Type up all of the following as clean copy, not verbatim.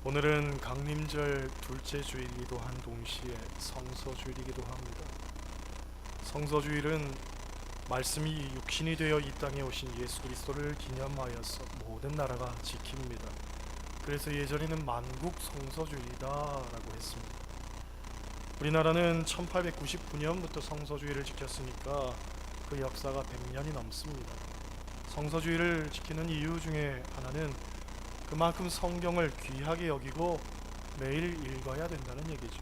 오늘은 강림절 둘째 주일이기도 한 동시에 성서주일이기도 합니다. 성서주일은 말씀이 육신이 되어 이 땅에 오신 예수 그리스도를 기념하여서 모든 나라가 지킵니다. 그래서 예전에는 만국 성서주일이다라고 했습니다. 우리나라는 1899년부터 성서주일을 지켰으니까 그 역사가 100년이 넘습니다. 성서주일을 지키는 이유 중에 하나는 그만큼 성경을 귀하게 여기고 매일 읽어야 된다는 얘기죠.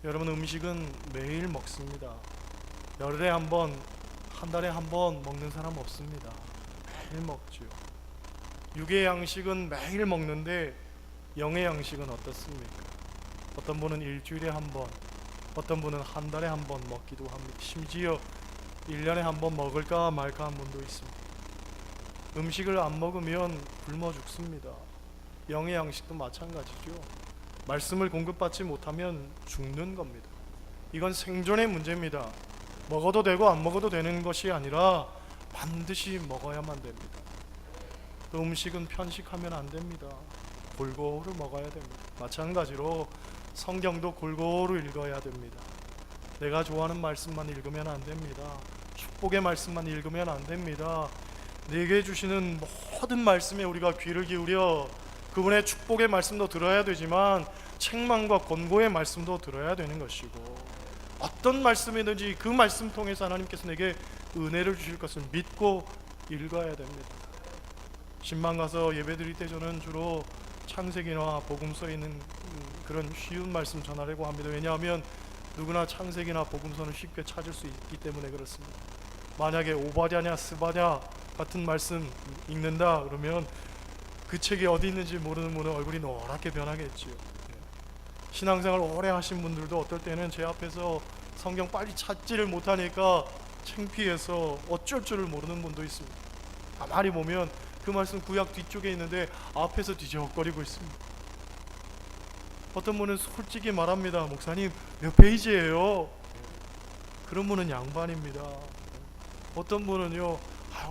여러분, 음식은 매일 먹습니다. 열흘에 한 번, 한 달에 한 번 먹는 사람 없습니다. 매일 먹죠. 육의 양식은 매일 먹는데 영의 양식은 어떻습니까? 어떤 분은 일주일에 한 번, 어떤 분은 한 달에 한 번 먹기도 합니다. 심지어 1년에 한 번 먹을까 말까 한 분도 있습니다. 음식을 안 먹으면 굶어 죽습니다. 영의 양식도 마찬가지죠. 말씀을 공급받지 못하면 죽는 겁니다. 이건 생존의 문제입니다. 먹어도 되고 안 먹어도 되는 것이 아니라 반드시 먹어야만 됩니다. 또 음식은 편식하면 안 됩니다. 골고루 먹어야 됩니다. 마찬가지로 성경도 골고루 읽어야 됩니다. 내가 좋아하는 말씀만 읽으면 안 됩니다. 축복의 말씀만 읽으면 안 됩니다. 내게 주시는 모든 말씀에 우리가 귀를 기울여 그분의 축복의 말씀도 들어야 되지만 책망과 권고의 말씀도 들어야 되는 것이고, 어떤 말씀이든지 그 말씀 통해서 하나님께서 내게 은혜를 주실 것을 믿고 읽어야 됩니다. 신방 가서 예배 드릴 때 저는 주로 창세기나 복음서에 있는 그런 쉬운 말씀 전하려고 합니다. 왜냐하면 누구나 창세기나 복음서는 쉽게 찾을 수 있기 때문에 그렇습니다. 만약에 오바댜냐 스바냐 같은 말씀 읽는다 그러면 그 책이 어디 있는지 모르는 분은 얼굴이 노랗게 변하겠지요. 신앙생활 오래 하신 분들도 어떨 때는 제 앞에서 성경 빨리 찾지를 못하니까 창피해서 어쩔 줄을 모르는 분도 있습니다. 가만히 보면 그 말씀 구약 뒤쪽에 있는데 앞에서 뒤적거리고 있습니다. 어떤 분은 솔직히 말합니다. 목사님 몇 페이지예요? 그런 분은 양반입니다. 어떤 분은요,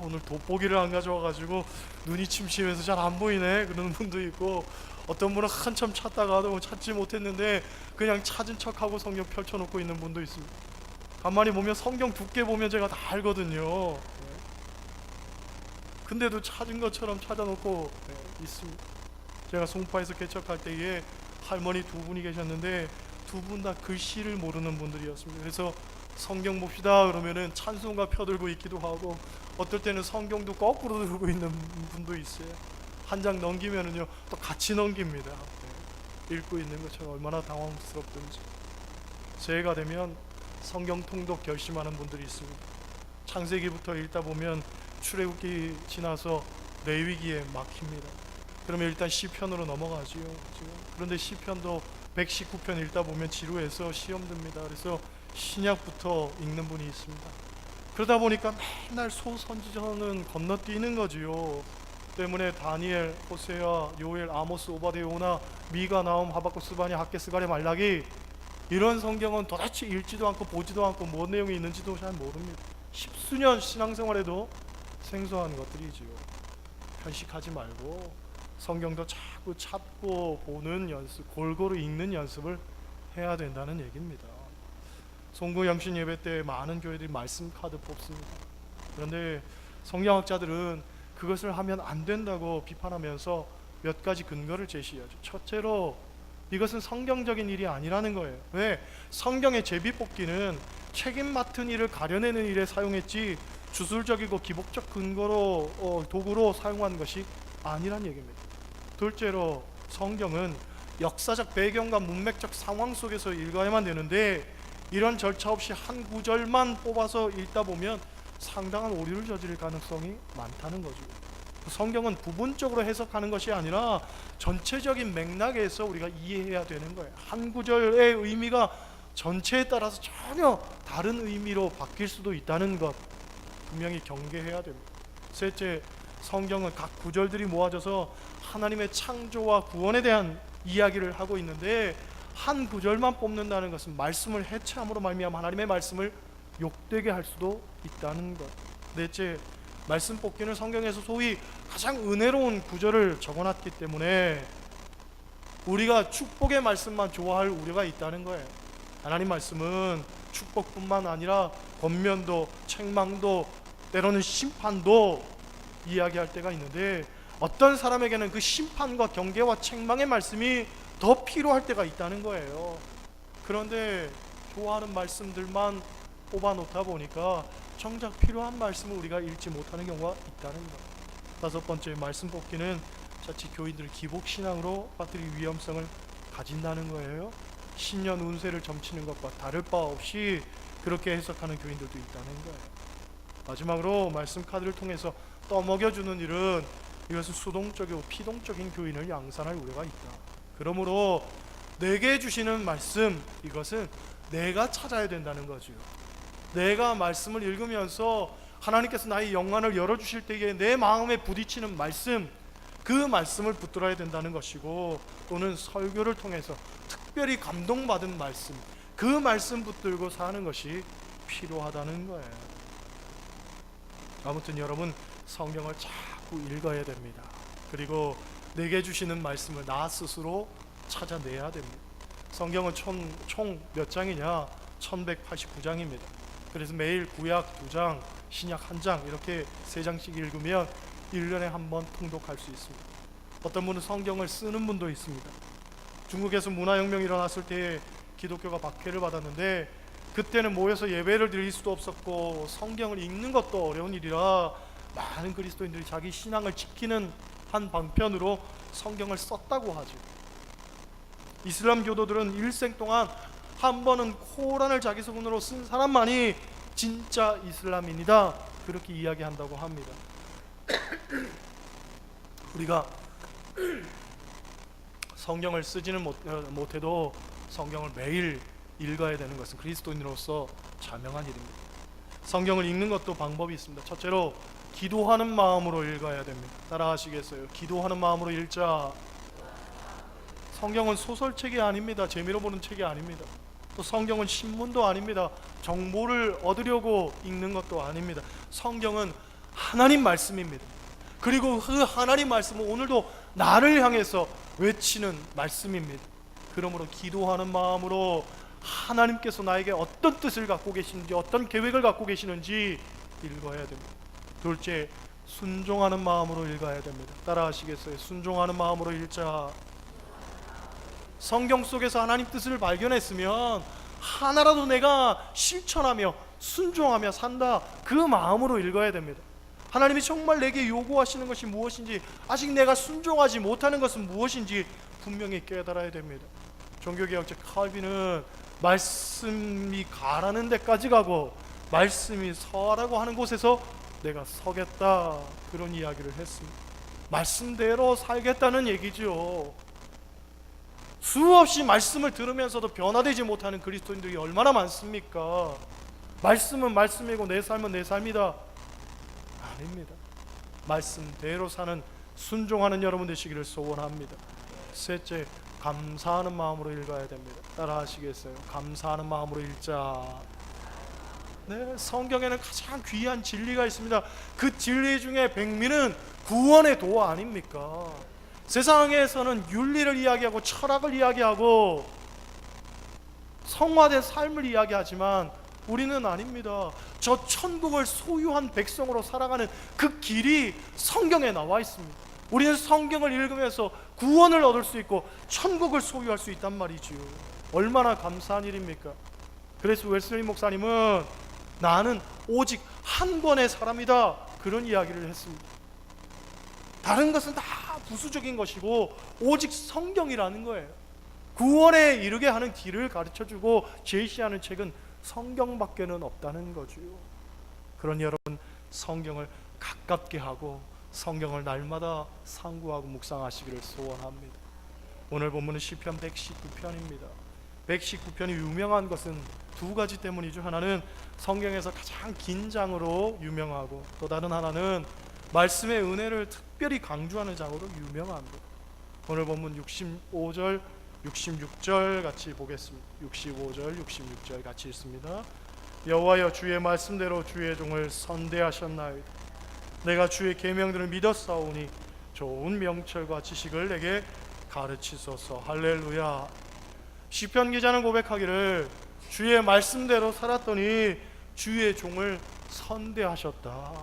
오늘 돋보기를 안 가져와가지고 눈이 침침해서 잘 안 보이네 그러는 분도 있고, 어떤 분은 한참 찾다가도 찾지 못했는데 그냥 찾은 척하고 성경 펼쳐놓고 있는 분도 있습니다. 가만히 보면 성경 두께 보면 제가 다 알거든요. 근데도 찾은 것처럼 찾아놓고 있습니다. 제가 송파에서 개척할 때에 할머니 두 분이 계셨는데 두 분 다 글씨를 모르는 분들이었습니다. 그래서 성경 봅시다 그러면은 찬송가 펴들고 있기도 하고, 어떨 때는 성경도 거꾸로 들고 있는 분도 있어요. 한 장 넘기면은요 또 같이 넘깁니다. 읽고 있는 것처럼 얼마나 당황스럽든지. 새해가 되면 성경 통독 결심하는 분들이 있습니다. 창세기부터 읽다 보면 출애굽기 지나서 레위기에 막힙니다. 그러면 일단 시편으로 넘어가지요. 그런데 시편도 119편 읽다 보면 지루해서 시험 듭니다. 그래서 신약부터 읽는 분이 있습니다. 그러다 보니까 맨날 소선지서는 건너뛰는 거지요. 때문에 다니엘, 호세아, 요엘, 아모스, 오바댜, 요나, 미가, 나움, 하박국, 스바냐, 학개, 스가랴, 말라기, 이런 성경은 도대체 읽지도 않고 보지도 않고 뭔 내용이 있는지도 잘 모릅니다. 십수년 신앙생활에도 생소한 것들이지요. 편식하지 말고 성경도 자꾸 찾고 보는 연습, 골고루 읽는 연습을 해야 된다는 얘기입니다. 송구 영신 예배 때 많은 교회들이 말씀 카드 뽑습니다. 그런데 성경학자들은 그것을 하면 안 된다고 비판하면서 몇 가지 근거를 제시하죠. 첫째로 이것은 성경적인 일이 아니라는 거예요. 왜? 성경의 제비 뽑기는 책임 맡은 일을 가려내는 일에 사용했지 주술적이고 기복적 근거로 도구로 사용한 것이 아니란 얘기입니다. 둘째로 성경은 역사적 배경과 문맥적 상황 속에서 읽어야만 되는데 이런 절차 없이 한 구절만 뽑아서 읽다 보면 상당한 오류를 저지를 가능성이 많다는 거죠. 성경은 부분적으로 해석하는 것이 아니라 전체적인 맥락에서 우리가 이해해야 되는 거예요. 한 구절의 의미가 전체에 따라서 전혀 다른 의미로 바뀔 수도 있다는 것 분명히 경계해야 됩니다. 셋째, 성경은 각 구절들이 모아져서 하나님의 창조와 구원에 대한 이야기를 하고 있는데 한 구절만 뽑는다는 것은 말씀을 해체함으로 말미암아 하나님의 말씀을 욕되게 할 수도 있다는 것. 넷째, 말씀 뽑기는 성경에서 소위 가장 은혜로운 구절을 적어놨기 때문에 우리가 축복의 말씀만 좋아할 우려가 있다는 거예요. 하나님 말씀은 축복뿐만 아니라 권면도, 책망도, 때로는 심판도 이야기할 때가 있는데, 어떤 사람에게는 그 심판과 경계와 책망의 말씀이 더 필요할 때가 있다는 거예요. 그런데 좋아하는 말씀들만 뽑아놓다 보니까 정작 필요한 말씀을 우리가 읽지 못하는 경우가 있다는 거예요. 다섯 번째, 말씀 뽑기는 자칫 교인들을 기복신앙으로 빠뜨릴 위험성을 가진다는 거예요. 신년 운세를 점치는 것과 다를 바 없이 그렇게 해석하는 교인들도 있다는 거예요. 마지막으로 말씀 카드를 통해서 떠먹여주는 일은, 이것은 수동적이고 피동적인 교인을 양산할 우려가 있다. 그러므로 내게 주시는 말씀, 이것은 내가 찾아야 된다는 거죠. 내가 말씀을 읽으면서 하나님께서 나의 영안을 열어주실 때에 내 마음에 부딪히는 말씀, 그 말씀을 붙들어야 된다는 것이고, 또는 설교를 통해서 특별히 감동받은 말씀, 그 말씀 붙들고 사는 것이 필요하다는 거예요. 아무튼 여러분, 성경을 자꾸 읽어야 됩니다. 그리고 내게 주시는 말씀을 나 스스로 찾아내야 됩니다. 성경은 총 몇 장이냐? 1189장입니다. 그래서 매일 구약 2장, 신약 1장 이렇게 3장씩 읽으면 1년에 한 번 통독할 수 있습니다. 어떤 분은 성경을 쓰는 분도 있습니다. 중국에서 문화혁명이 일어났을 때 기독교가 박해를 받았는데, 그때는 모여서 예배를 드릴 수도 없었고 성경을 읽는 것도 어려운 일이라 많은 그리스도인들이 자기 신앙을 지키는 한 방편으로 성경을 썼다고 하죠. 이슬람 교도들은 일생 동안 한 번은 코란을 자기 소문으로 쓴 사람만이 진짜 이슬람인이다, 그렇게 이야기한다고 합니다. 우리가 성경을 쓰지는 못해도 성경을 매일 읽어야 되는 것은 그리스도인으로서 자명한 일입니다. 성경을 읽는 것도 방법이 있습니다. 첫째로 기도하는 마음으로 읽어야 됩니다. 따라하시겠어요? 기도하는 마음으로 읽자. 성경은 소설책이 아닙니다. 재미로 보는 책이 아닙니다. 또 성경은 신문도 아닙니다. 정보를 얻으려고 읽는 것도 아닙니다. 성경은 하나님 말씀입니다. 그리고 그 하나님 말씀은 오늘도 나를 향해서 외치는 말씀입니다. 그러므로 기도하는 마음으로 하나님께서 나에게 어떤 뜻을 갖고 계시는지, 어떤 계획을 갖고 계시는지 읽어야 됩니다. 둘째, 순종하는 마음으로 읽어야 됩니다. 따라하시겠어요? 순종하는 마음으로 읽자. 성경 속에서 하나님 뜻을 발견했으면 하나라도 내가 실천하며 순종하며 산다, 그 마음으로 읽어야 됩니다. 하나님이 정말 내게 요구하시는 것이 무엇인지, 아직 내가 순종하지 못하는 것은 무엇인지 분명히 깨달아야 됩니다. 종교개혁자 칼빈은 말씀이 가라는 데까지 가고 말씀이 서라고 하는 곳에서 내가 서겠다, 그런 이야기를 했습니다. 말씀대로 살겠다는 얘기죠. 수없이 말씀을 들으면서도 변화되지 못하는 그리스도인들이 얼마나 많습니까? 말씀은 말씀이고 내 삶은 내 삶이다. 아닙니다. 말씀대로 사는 순종하는 여러분 되시기를 소원합니다. 셋째, 감사하는 마음으로 읽어야 됩니다. 따라하시겠어요? 감사하는 마음으로 읽자. 네, 성경에는 가장 귀한 진리가 있습니다. 그 진리 중에 백미는 구원의 도 아닙니까? 세상에서는 윤리를 이야기하고 철학을 이야기하고 성화된 삶을 이야기하지만 우리는 아닙니다. 저 천국을 소유한 백성으로 살아가는 그 길이 성경에 나와 있습니다. 우리는 성경을 읽으면서 구원을 얻을 수 있고 천국을 소유할 수 있단 말이지요. 얼마나 감사한 일입니까? 그래서 웨슬리 목사님은 나는 오직 한 권의 사람이다, 그런 이야기를 했습니다. 다른 것은 다 부수적인 것이고 오직 성경이라는 거예요. 구원에 이르게 하는 길을 가르쳐주고 제시하는 책은 성경밖에는 없다는 거죠. 그러니 여러분, 성경을 가깝게 하고 성경을 날마다 상고하고 묵상하시기를 소원합니다. 오늘 본문은 시편 119편입니다. 119편이 유명한 것은 두 가지 때문이죠. 하나는 성경에서 가장 긴 장으로 유명하고, 또 다른 하나는 말씀의 은혜를 특별히 강조하는 장으로 유명합니다. 오늘 본문 65절, 66절 같이 보겠습니다. 65절, 66절 같이 읽습니다. 여호와여, 주의 말씀대로 주의 종을 선대하셨나이다. 내가 주의 계명들을 믿었사오니 좋은 명철과 지식을 내게 가르치소서. 할렐루야. 시편 기자는 고백하기를 주의 말씀대로 살았더니 주의 종을 선대하셨다.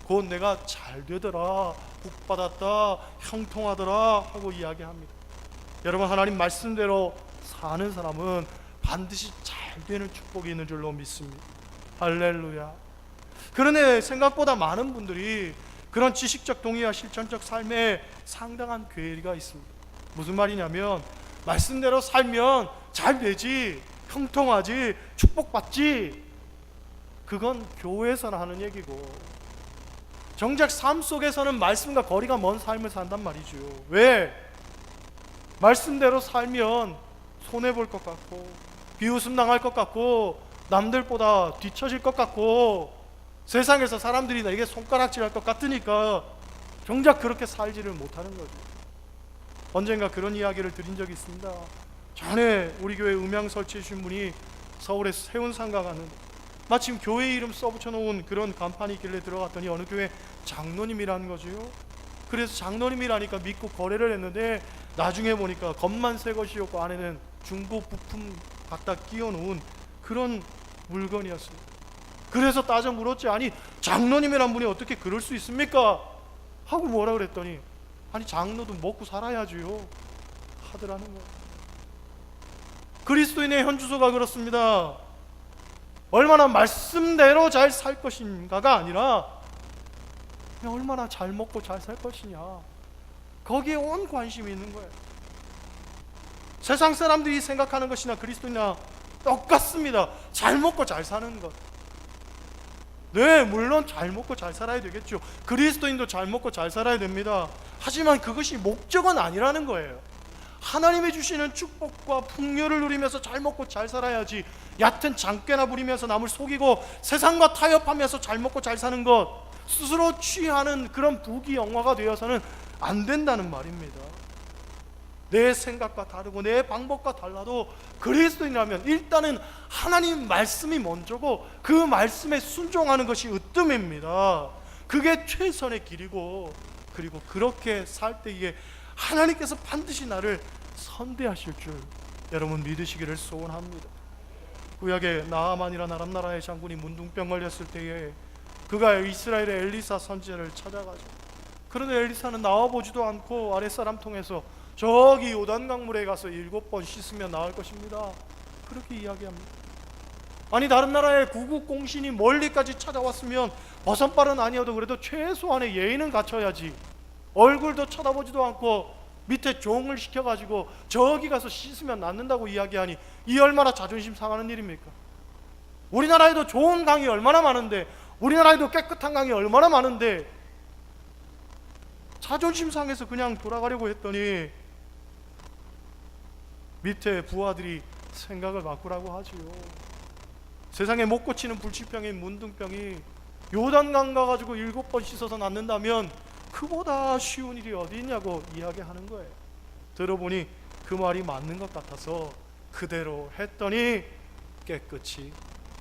곧 내가 잘 되더라, 복 받았다, 형통하더라 하고 이야기합니다. 여러분, 하나님 말씀대로 사는 사람은 반드시 잘 되는 축복이 있는 줄로 믿습니다. 할렐루야. 그런데 생각보다 많은 분들이 그런 지식적 동의와 실천적 삶에 상당한 괴리가 있습니다. 무슨 말이냐면 말씀대로 살면 잘 되지, 형통하지, 축복받지. 그건 교회에서나 하는 얘기고 정작 삶 속에서는 말씀과 거리가 먼 삶을 산단 말이죠. 왜? 말씀대로 살면 손해볼 것 같고 비웃음 당할 것 같고 남들보다 뒤처질 것 같고 세상에서 사람들이 나에게 손가락질할 것 같으니까 정작 그렇게 살지를 못하는 거죠. 언젠가 그런 이야기를 드린 적이 있습니다. 전에 우리 교회 음향 설치해 주신 분이 서울에 세운상가 갔는데 마침 교회 이름 써붙여 놓은 그런 간판이 있길래 들어갔더니 어느 교회 장로님이라는 거죠. 그래서 장로님이라니까 믿고 거래를 했는데 나중에 보니까 겉만 새 것이었고 안에는 중고 부품 갖다 끼워 놓은 그런 물건이었습니다. 그래서 따져 물었지, 아니 장로님이란 분이 어떻게 그럴 수 있습니까? 하고 뭐라 그랬더니 아니 장로도 먹고 살아야지요 하더라는 거예요. 그리스도인의 현주소가 그렇습니다. 얼마나 말씀대로 잘 살 것인가가 아니라 얼마나 잘 먹고 잘 살 것이냐, 거기에 온 관심이 있는 거예요. 세상 사람들이 생각하는 것이나 그리스도인이나 똑같습니다. 잘 먹고 잘 사는 것. 네, 물론 잘 먹고 잘 살아야 되겠죠. 그리스도인도 잘 먹고 잘 살아야 됩니다. 하지만 그것이 목적은 아니라는 거예요. 하나님이 주시는 축복과 풍요를 누리면서 잘 먹고 잘 살아야지, 얕은 장꾀나 부리면서 남을 속이고 세상과 타협하면서 잘 먹고 잘 사는 것, 스스로 취하는 그런 부귀영화가 되어서는 안 된다는 말입니다. 내 생각과 다르고 내 방법과 달라도 그리스도인이라면 일단은 하나님 말씀이 먼저고 그 말씀에 순종하는 것이 으뜸입니다. 그게 최선의 길이고, 그리고 그렇게 살 때 이게 하나님께서 반드시 나를 선대하실 줄 여러분 믿으시기를 소원합니다. 구약의 나아만이라는 아람 나라의 장군이 문둥병 걸렸을 때에 그가 이스라엘의 엘리사 선지자를 찾아가죠. 그런데 엘리사는 나와보지도 않고 아랫사람 통해서 저기 요단 강물에 가서 7번 씻으면 나을 것입니다, 그렇게 이야기합니다. 아니 다른 나라의 구국공신이 멀리까지 찾아왔으면 버선발은 아니어도 그래도 최소한의 예의는 갖춰야지, 얼굴도 쳐다보지도 않고 밑에 종을 시켜가지고 저기 가서 씻으면 낫는다고 이야기하니 이 얼마나 자존심 상하는 일입니까? 우리나라에도 좋은 강이 얼마나 많은데, 우리나라에도 깨끗한 강이 얼마나 많은데 자존심 상해서 그냥 돌아가려고 했더니 밑에 부하들이 생각을 바꾸라고 하지요. 세상에 못 고치는 불치병인 문둥병이 요단강 가가지고 7번 씻어서 낫는다면 그보다 쉬운 일이 어디 있냐고 이야기하는 거예요. 들어보니 그 말이 맞는 것 같아서 그대로 했더니 깨끗이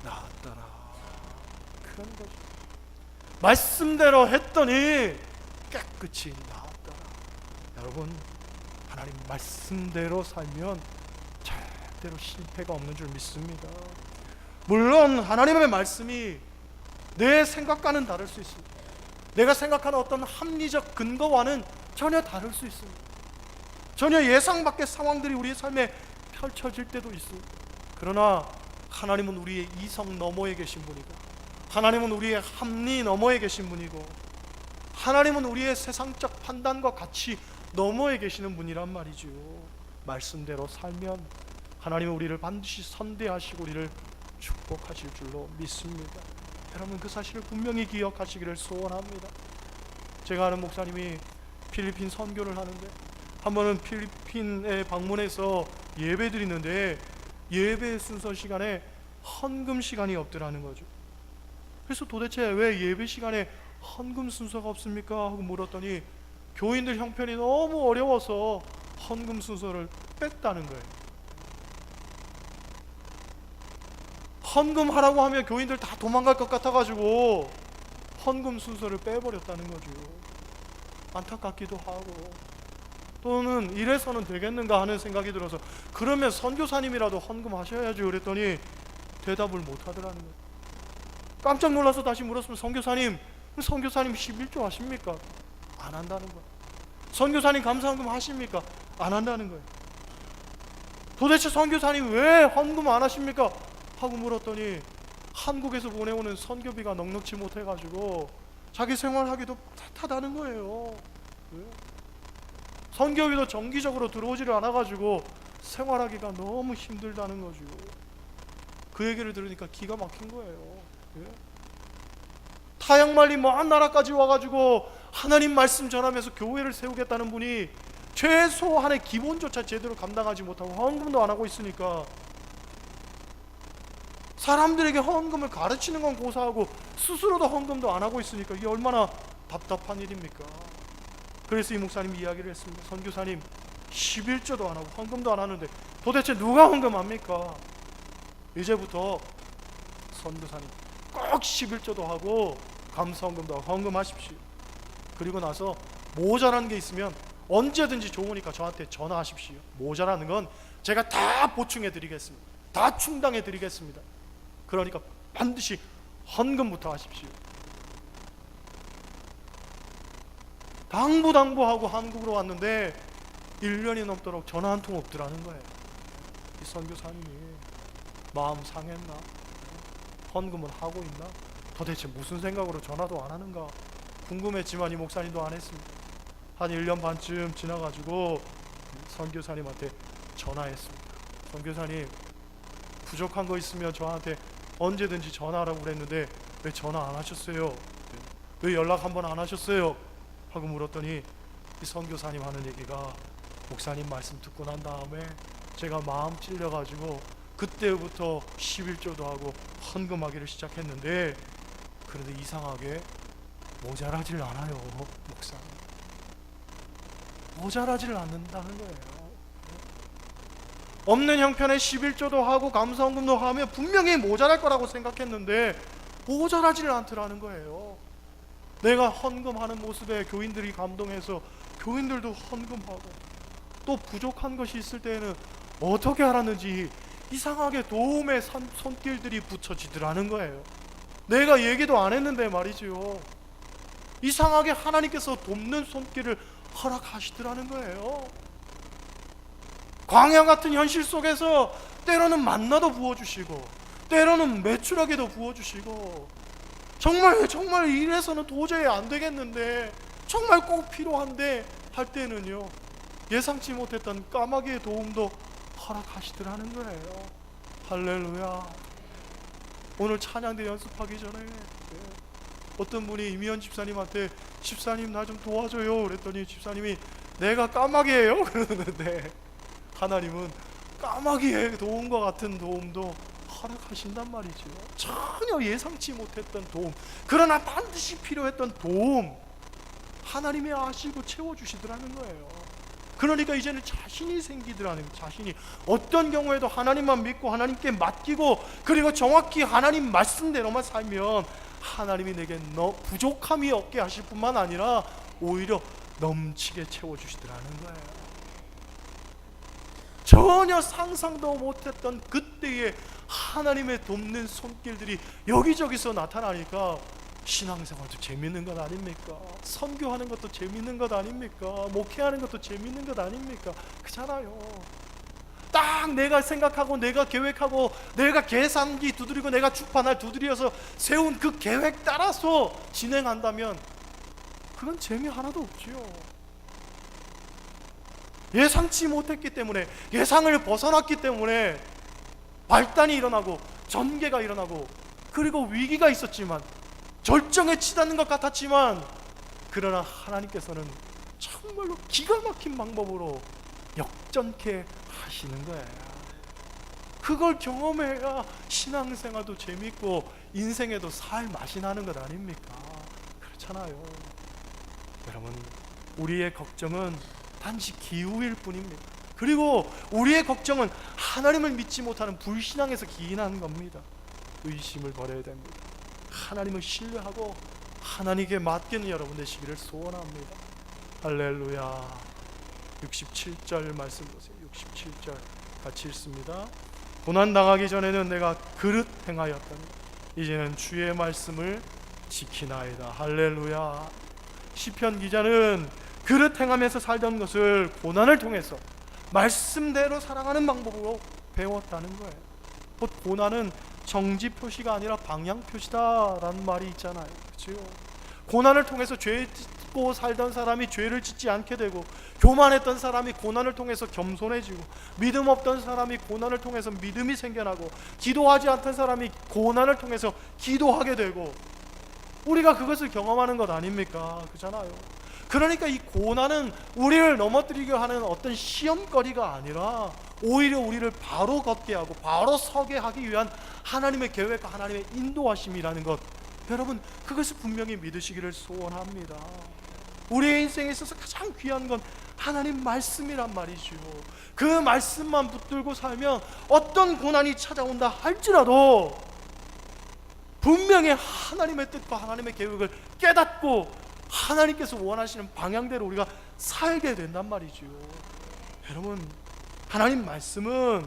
나았더라. 그런 거죠. 말씀대로 했더니 깨끗이 나았더라. 여러분, 하나님 말씀대로 살면 절대로 실패가 없는 줄 믿습니다. 물론 하나님의 말씀이 내 생각과는 다를 수 있습니다. 내가 생각하는 어떤 합리적 근거와는 전혀 다를 수 있습니다. 전혀 예상 밖의 상황들이 우리의 삶에 펼쳐질 때도 있습니다. 그러나 하나님은 우리의 이성 너머에 계신 분이고, 하나님은 우리의 합리 너머에 계신 분이고, 하나님은 우리의 세상적 판단과 가치 너머에 계시는 분이란 말이죠. 말씀대로 살면 하나님은 우리를 반드시 선대하시고 우리를 축복하실 줄로 믿습니다. 여러분, 그 사실을 분명히 기억하시기를 소원합니다. 제가 아는 목사님이 필리핀 선교를 하는데 한 번은 필리핀에 방문해서 예배 드리는데 예배 순서 시간에 헌금 시간이 없더라는 거죠. 그래서 도대체 왜 예배 시간에 헌금 순서가 없습니까? 하고 물었더니 교인들 형편이 너무 어려워서 헌금 순서를 뺐다는 거예요. 헌금하라고 하면 교인들 다 도망갈 것 같아가지고 헌금 순서를 빼버렸다는 거죠. 안타깝기도 하고 또는 이래서는 되겠는가 하는 생각이 들어서 그러면 선교사님이라도 헌금하셔야죠 그랬더니 대답을 못 하더라는 거예요. 깜짝 놀라서 다시 물었으면 선교사님 11조 하십니까? 안 한다는 거예요. 선교사님 감사헌금 하십니까? 안 한다는 거예요. 도대체 선교사님 왜 헌금 안 하십니까? 하고 물었더니 한국에서 보내오는 선교비가 넉넉지 못해가지고 자기 생활하기도 탓하다는 거예요. 선교비도 정기적으로 들어오지를 않아가지고 생활하기가 너무 힘들다는 거죠. 그 얘기를 들으니까 기가 막힌 거예요. 타양 말리 먼 나라까지 와가지고 하나님 말씀 전하면서 교회를 세우겠다는 분이 최소한의 기본조차 제대로 감당하지 못하고 헌금도 안 하고 있으니까 사람들에게 헌금을 가르치는 건 고사하고 스스로도 헌금도 안 하고 있으니까 이게 얼마나 답답한 일입니까? 그래서 이 목사님이 이야기를 했습니다. 선교사님 11조도 안 하고 헌금도 안 하는데 도대체 누가 헌금합니까? 이제부터 선교사님 꼭 11조도 하고 감사헌금도 하고 헌금하십시오. 그리고 나서 모자란 게 있으면 언제든지 좋으니까 저한테 전화하십시오. 모자라는 건 제가 다 보충해 드리겠습니다. 다 충당해 드리겠습니다. 그러니까 반드시 헌금부터 하십시오. 당부하고 한국으로 왔는데 1년이 넘도록 전화 한 통 없더라는 거예요. 이 선교사님이 마음 상했나? 헌금은 하고 있나? 도대체 무슨 생각으로 전화도 안 하는가? 궁금했지만 이 목사님도 안 했습니다. 한 1년 반쯤 지나가지고 선교사님한테 전화했습니다. 선교사님 부족한 거 있으면 저한테 언제든지 전화하라고 그랬는데 왜 전화 안 하셨어요? 왜 연락 한번 안 하셨어요? 하고 물었더니 이 선교사님 하는 얘기가 목사님 말씀 듣고 난 다음에 제가 마음 찔려가지고 그때부터 11조도 하고 헌금하기를 시작했는데 그래도 이상하게 모자라질 않아요. 목사님 모자라질 않는다는 거예요. 없는 형편에 11조도 하고 감사헌금도 하면 분명히 모자랄 거라고 생각했는데 모자라질 않더라는 거예요. 내가 헌금하는 모습에 교인들이 감동해서 교인들도 헌금하고 또 부족한 것이 있을 때에는 어떻게 하라는지 이상하게 도움의 손길들이 붙여지더라는 거예요. 내가 얘기도 안 했는데 말이죠. 이상하게 하나님께서 돕는 손길을 허락하시더라는 거예요. 광야 같은 현실 속에서 때로는 만나도 부어주시고 때로는 메추라기도 부어주시고 정말 이래서는 도저히 안 되겠는데 정말 꼭 필요한데 할 때는요 예상치 못했던 까마귀의 도움도 허락하시더라는 거예요. 할렐루야. 오늘 찬양대 연습하기 전에 어떤 분이 이미연 집사님한테 집사님 나 좀 도와줘요 그랬더니 집사님이 내가 까마귀예요 그러는데 하나님은 까마귀의 도움과 같은 도움도 허락하신단 말이죠. 전혀 예상치 못했던 도움, 그러나 반드시 필요했던 도움 하나님이 아시고 채워주시더라는 거예요. 그러니까 이제는 자신이 생기더라는 거예요. 자신이 어떤 경우에도 하나님만 믿고 하나님께 맡기고 그리고 정확히 하나님 말씀대로만 살면 하나님이 내게 부족함이 없게 하실 뿐만 아니라 오히려 넘치게 채워주시더라는 거예요. 전혀 상상도 못했던 그때의 하나님의 돕는 손길들이 여기저기서 나타나니까 신앙생활도 재밌는 것 아닙니까? 선교하는 것도 재밌는 것 아닙니까? 목회하는 것도 재밌는 것 아닙니까? 그렇잖아요. 딱 내가 생각하고 내가 계획하고 내가 계산기 두드리고 내가 주판을 두드려서 세운 그 계획 따라서 진행한다면 그건 재미 하나도 없지요. 예상치 못했기 때문에 예상을 벗어났기 때문에 발단이 일어나고 전개가 일어나고 그리고 위기가 있었지만 절정에 치닫는 것 같았지만 그러나 하나님께서는 정말로 기가 막힌 방법으로 역전케 하시는 거예요. 그걸 경험해야 신앙생활도 재밌고 인생에도 살 맛이 나는 것 아닙니까? 그렇잖아요. 여러분 우리의 걱정은 단지 기후일 뿐입니다. 그리고 우리의 걱정은 하나님을 믿지 못하는 불신앙에서 기인하는 겁니다. 의심을 버려야 됩니다. 하나님을 신뢰하고 하나님께 맡기는 여러분 되시기를 소원합니다. 할렐루야. 67절 말씀 보세요. 67절 같이 읽습니다. 고난당하기 전에는 내가 그릇 행하였더니 이제는 주의 말씀을 지키나이다. 할렐루야. 시편 기자는 그릇 행하면서 살던 것을 고난을 통해서 말씀대로 살아가는 방법으로 배웠다는 거예요. 곧 고난은 정지 표시가 아니라 방향 표시다라는 말이 있잖아요. 그렇죠? 고난을 통해서 죄 짓고 살던 사람이 죄를 짓지 않게 되고, 교만했던 사람이 고난을 통해서 겸손해지고, 믿음 없던 사람이 고난을 통해서 믿음이 생겨나고, 기도하지 않던 사람이 고난을 통해서 기도하게 되고, 우리가 그것을 경험하는 것 아닙니까? 그렇잖아요. 그러니까 이 고난은 우리를 넘어뜨리게 하는 어떤 시험거리가 아니라 오히려 우리를 바로 걷게 하고 바로 서게 하기 위한 하나님의 계획과 하나님의 인도하심이라는 것, 여러분 그것을 분명히 믿으시기를 소원합니다. 우리의 인생에 있어서 가장 귀한 건 하나님 말씀이란 말이죠. 그 말씀만 붙들고 살면 어떤 고난이 찾아온다 할지라도 분명히 하나님의 뜻과 하나님의 계획을 깨닫고 하나님께서 원하시는 방향대로 우리가 살게 된단 말이죠. 여러분, 하나님 말씀은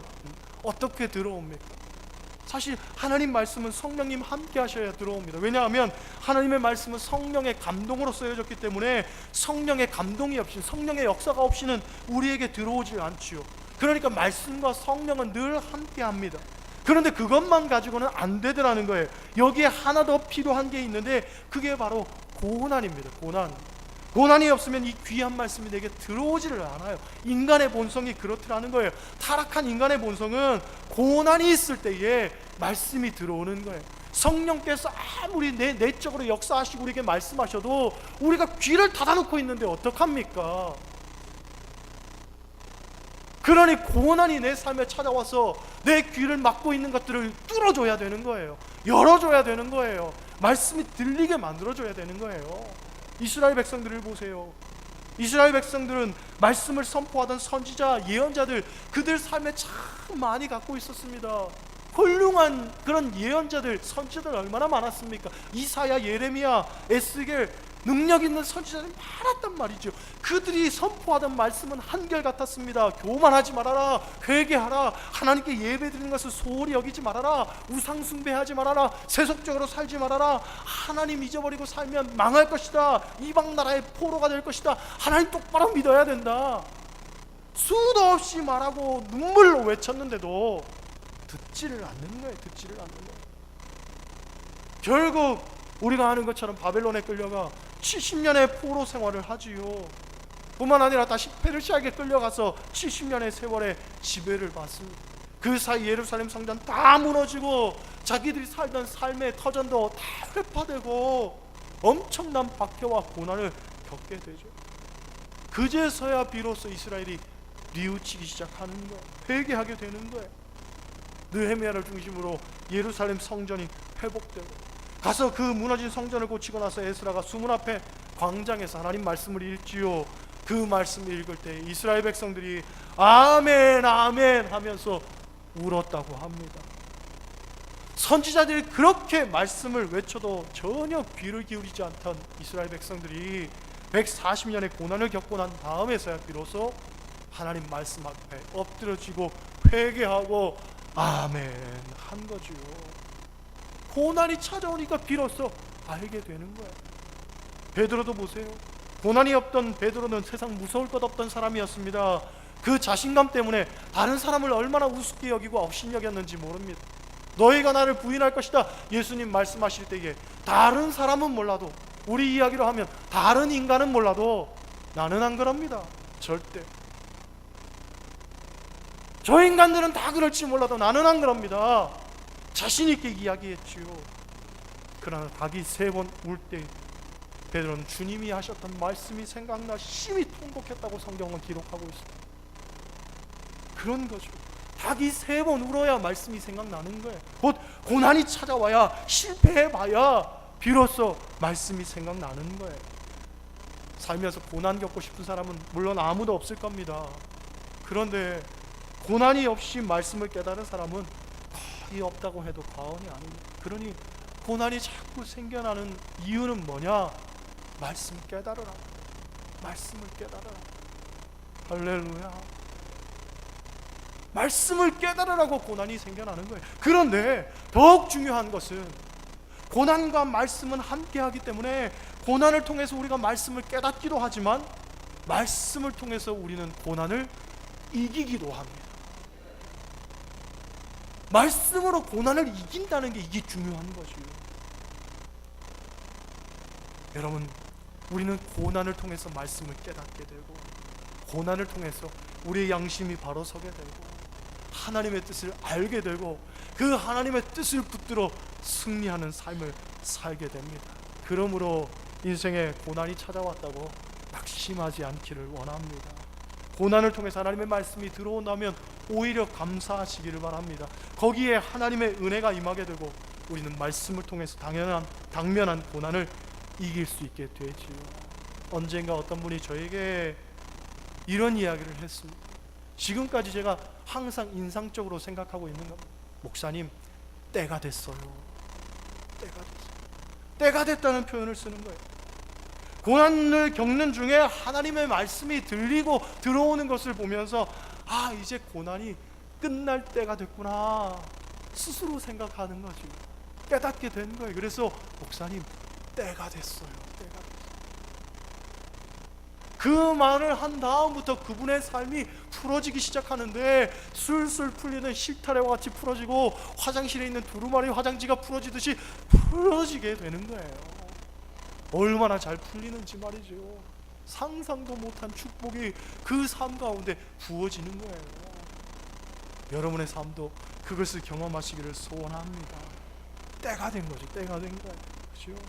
어떻게 들어옵니까? 사실 하나님 말씀은 성령님 함께 하셔야 들어옵니다. 왜냐하면 하나님의 말씀은 성령의 감동으로 쓰여졌기 때문에 성령의 감동이 없이, 성령의 역사가 없이는 우리에게 들어오지 않지요. 그러니까 말씀과 성령은 늘 함께 합니다. 그런데 그것만 가지고는 안 되더라는 거예요. 여기에 하나 더 필요한 게 있는데 그게 바로 고난입니다. 고난이 없으면 이 귀한 말씀이 내게 들어오지를 않아요. 인간의 본성이 그렇더라는 거예요. 타락한 인간의 본성은 고난이 있을 때에 말씀이 들어오는 거예요. 성령께서 아무리 내적으로 역사하시고 우리에게 말씀하셔도 우리가 귀를 닫아놓고 있는데 어떡합니까? 그러니 고난이 내 삶에 찾아와서 내 귀를 막고 있는 것들을 뚫어줘야 되는 거예요. 열어줘야 되는 거예요. 말씀이 들리게 만들어줘야 되는 거예요. 이스라엘 백성들을 보세요. 이스라엘 백성들은 말씀을 선포하던 선지자, 예언자들, 그들 삶에 참 많이 갖고 있었습니다. 훌륭한 그런 예언자들, 선지자들 얼마나 많았습니까? 이사야, 예레미야, 에스겔, 능력 있는 선지자들이 많았단 말이죠. 그들이 선포하던 말씀은 한결같았습니다. 교만하지 말아라, 회개하라, 하나님께 예배드리는 것을 소홀히 여기지 말아라, 우상 숭배하지 말아라, 세속적으로 살지 말아라, 하나님 잊어버리고 살면 망할 것이다, 이방 나라의 포로가 될 것이다, 하나님 똑바로 믿어야 된다, 수도 없이 말하고 눈물로 외쳤는데도 듣지를 않는 거예요. 듣지를 않는 거예요. 결국 우리가 아는 것처럼 바벨론에 끌려가 70년의 포로 생활을 하지요. 뿐만 아니라 다시 페르시아에게 끌려가서 70년의 세월의 지배를 받습니다. 그 사이 예루살렘 성전 다 무너지고 자기들이 살던 삶의 터전도 다 회파되고 엄청난 박해와 고난을 겪게 되죠. 그제서야 비로소 이스라엘이 뉘우치기 시작하는 거예요. 회개하게 되는 거예요. 느헤미야를 중심으로 예루살렘 성전이 회복되고, 가서 그 무너진 성전을 고치고 나서 에스라가 수문 앞에 광장에서 하나님 말씀을 읽지요. 그 말씀을 읽을 때 이스라엘 백성들이 아멘 아멘 하면서 울었다고 합니다. 선지자들이 그렇게 말씀을 외쳐도 전혀 귀를 기울이지 않던 이스라엘 백성들이 140년의 고난을 겪고 난 다음에서야 비로소 하나님 말씀 앞에 엎드려지고 회개하고 아멘 한 거지요. 고난이 찾아오니까 비로소 알게 되는 거예요. 베드로도 보세요. 고난이 없던 베드로는 세상 무서울 것 없던 사람이었습니다. 그 자신감 때문에 다른 사람을 얼마나 우습게 여기고 업신여겼는지 모릅니다. 너희가 나를 부인할 것이다, 예수님 말씀하실 때에 다른 사람은 몰라도, 우리 이야기로 하면 다른 인간은 몰라도 나는 안 그럽니다. 절대. 저 인간들은 다 그럴지 몰라도 나는 안 그럽니다. 자신 있게 이야기했지요. 그러나 닭이 3번 울 때 베드로는 주님이 하셨던 말씀이 생각나 심히 통곡했다고 성경은 기록하고 있습니다. 그런 거죠. 닭이 3번 울어야 말씀이 생각나는 거예요. 곧 고난이 찾아와야, 실패해봐야 비로소 말씀이 생각나는 거예요. 살면서 고난 겪고 싶은 사람은 물론 아무도 없을 겁니다. 그런데 고난이 없이 말씀을 깨달은 사람은 거의 없다고 해도 과언이 아닙니다. 그러니 고난이 자꾸 생겨나는 이유는 뭐냐? 말씀 깨달으라. 말씀을 깨달으라. 할렐루야. 말씀을 깨달으라고 고난이 생겨나는 거예요. 그런데 더욱 중요한 것은 고난과 말씀은 함께하기 때문에 고난을 통해서 우리가 말씀을 깨닫기도 하지만 말씀을 통해서 우리는 고난을 이기기도 합니다. 말씀으로 고난을 이긴다는 게 이게 중요한 거죠. 여러분, 우리는 고난을 통해서 말씀을 깨닫게 되고 고난을 통해서 우리의 양심이 바로 서게 되고 하나님의 뜻을 알게 되고 그 하나님의 뜻을 붙들어 승리하는 삶을 살게 됩니다. 그러므로 인생에 고난이 찾아왔다고 낙심하지 않기를 원합니다. 고난을 통해서 하나님의 말씀이 들어온다면 오히려 감사하시기를 바랍니다. 거기에 하나님의 은혜가 임하게 되고 우리는 말씀을 통해서 당면한 고난을 이길 수 있게 되지요. 언젠가 어떤 분이 저에게 이런 이야기를 했습니다. 지금까지 제가 항상 인상적으로 생각하고 있는 겁니다. 목사님, 때가 됐어요. 때가 됐어요. 때가 됐다는 표현을 쓰는 거예요. 고난을 겪는 중에 하나님의 말씀이 들리고 들어오는 것을 보면서 아, 이제 고난이 끝날 때가 됐구나 스스로 생각하는 거지. 깨닫게 된 거예요. 그래서 목사님, 때가 됐어요. 때가 됐어요. 그 말을 한 다음부터 그분의 삶이 풀어지기 시작하는데 술술 풀리는 실타래와 같이 풀어지고 화장실에 있는 두루마리 화장지가 풀어지듯이 풀어지게 되는 거예요. 얼마나 잘 풀리는지 말이죠. 상상도 못한 축복이 그 삶 가운데 부어지는 거예요. 여러분의 삶도 그것을 경험하시기를 소원합니다. 때가 된 거죠. 때가 된 거예요. 그렇죠?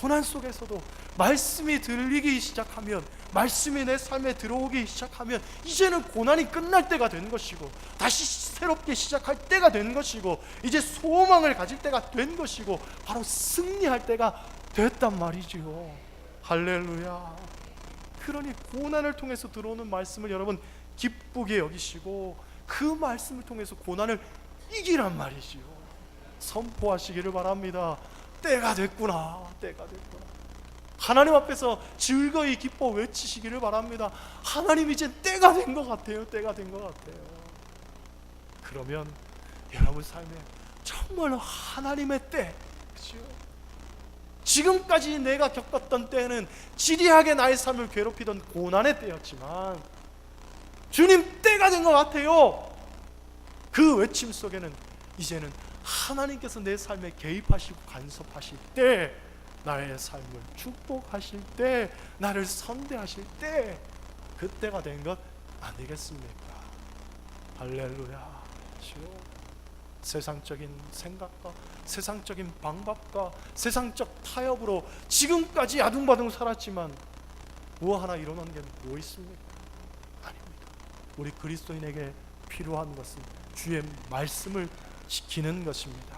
고난 속에서도 말씀이 들리기 시작하면, 말씀이 내 삶에 들어오기 시작하면 이제는 고난이 끝날 때가 된 것이고 다시 새롭게 시작할 때가 된 것이고 이제 소망을 가질 때가 된 것이고 바로 승리할 때가 됐단 말이지요. 할렐루야. 그러니 고난을 통해서 들어오는 말씀을 여러분 기쁘게 여기시고 그 말씀을 통해서 고난을 이기란 말이지요. 선포하시기를 바랍니다. 때가 됐구나. 때가 됐구나. 하나님 앞에서 즐거이 기뻐 외치시기를 바랍니다. 하나님, 이제 때가 된 것 같아요. 때가 된 것 같아요. 그러면 여러분 삶에 정말로 하나님의 때, 그렇죠? 지금까지 내가 겪었던 때는 지리하게 나의 삶을 괴롭히던 고난의 때였지만 주님, 때가 된 것 같아요. 그 외침 속에는 이제는 하나님께서 내 삶에 개입하시고 간섭하실 때, 나의 삶을 축복하실 때, 나를 선대하실 때, 그때가 된 것 아니겠습니까? 할렐루야. 세상적인 생각과 세상적인 방법과 세상적 타협으로 지금까지 아둥바둥 살았지만 뭐 하나 이뤄놓은 게 뭐 있습니까? 아닙니다. 우리 그리스도인에게 필요한 것은 주의 말씀을 지키는 것입니다.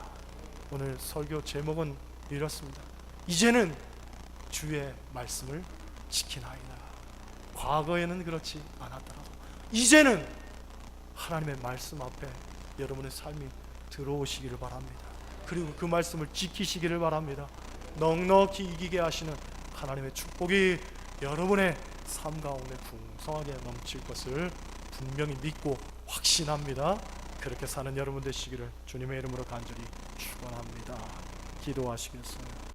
오늘 설교 제목은 이렇습니다. 이제는 주의 말씀을 지키나이다. 과거에는 그렇지 않았더라도 이제는 하나님의 말씀 앞에 여러분의 삶이 들어오시기를 바랍니다. 그리고 그 말씀을 지키시기를 바랍니다. 넉넉히 이기게 하시는 하나님의 축복이 여러분의 삶 가운데 풍성하게 넘칠 것을 분명히 믿고 확신합니다. 그렇게 사는 여러분 되시기를 주님의 이름으로 간절히 축원합니다. 기도하시겠습니다.